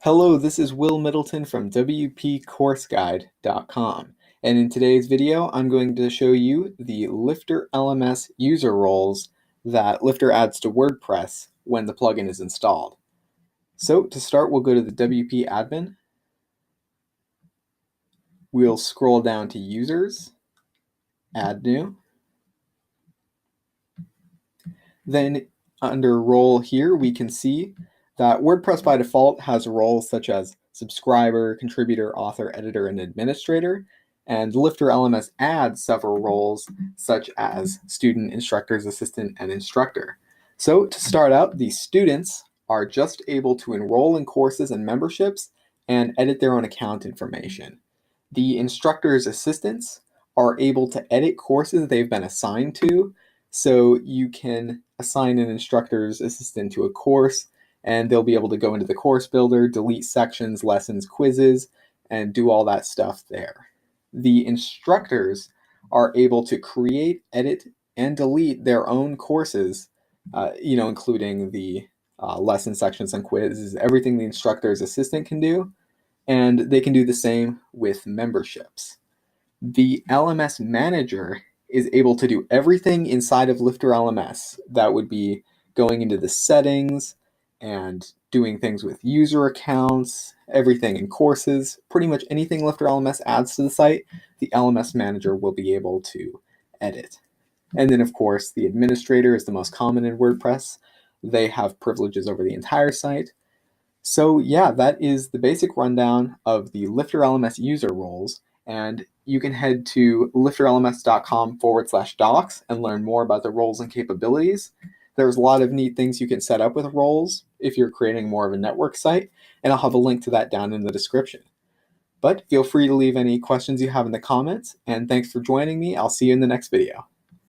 Hello, this is Will Middleton from WPCourseGuide.com, and in today's video I'm going to show you the LifterLMS user roles that Lifter adds to WordPress when the plugin is installed. So to start, we'll go to the WP admin. We'll scroll down to Users, Add New. Then under Role here, we can see that WordPress by default has roles such as subscriber, contributor, author, editor, and administrator. And LifterLMS adds several roles such as student, instructor's assistant, and instructor. So to start out, the students are just able to enroll in courses and memberships and edit their own account information. The instructor's assistants are able to edit courses they've been assigned to. So you can assign an instructor's assistant to a course, and they'll be able to go into the course builder, delete sections, lessons, quizzes, and do all that stuff there. The instructors are able to create, edit, and delete their own courses, including the lesson sections and quizzes, everything the instructor's assistant can do, and they can do the same with memberships. The LMS manager is able to do everything inside of LifterLMS. That would be going into the settings and doing things with user accounts, everything in courses, pretty much anything LifterLMS adds to the site, the LMS manager will be able to edit. And then, of course, the administrator is the most common in WordPress. They have privileges over the entire site. So yeah, that is the basic rundown of the LifterLMS user roles. And you can head to lifterlms.com/docs and learn more about the roles and capabilities. There's a lot of neat things you can set up with roles if you're creating more of a network site, and I'll have a link to that down in the description. But feel free to leave any questions you have in the comments, and thanks for joining me. I'll see you in the next video.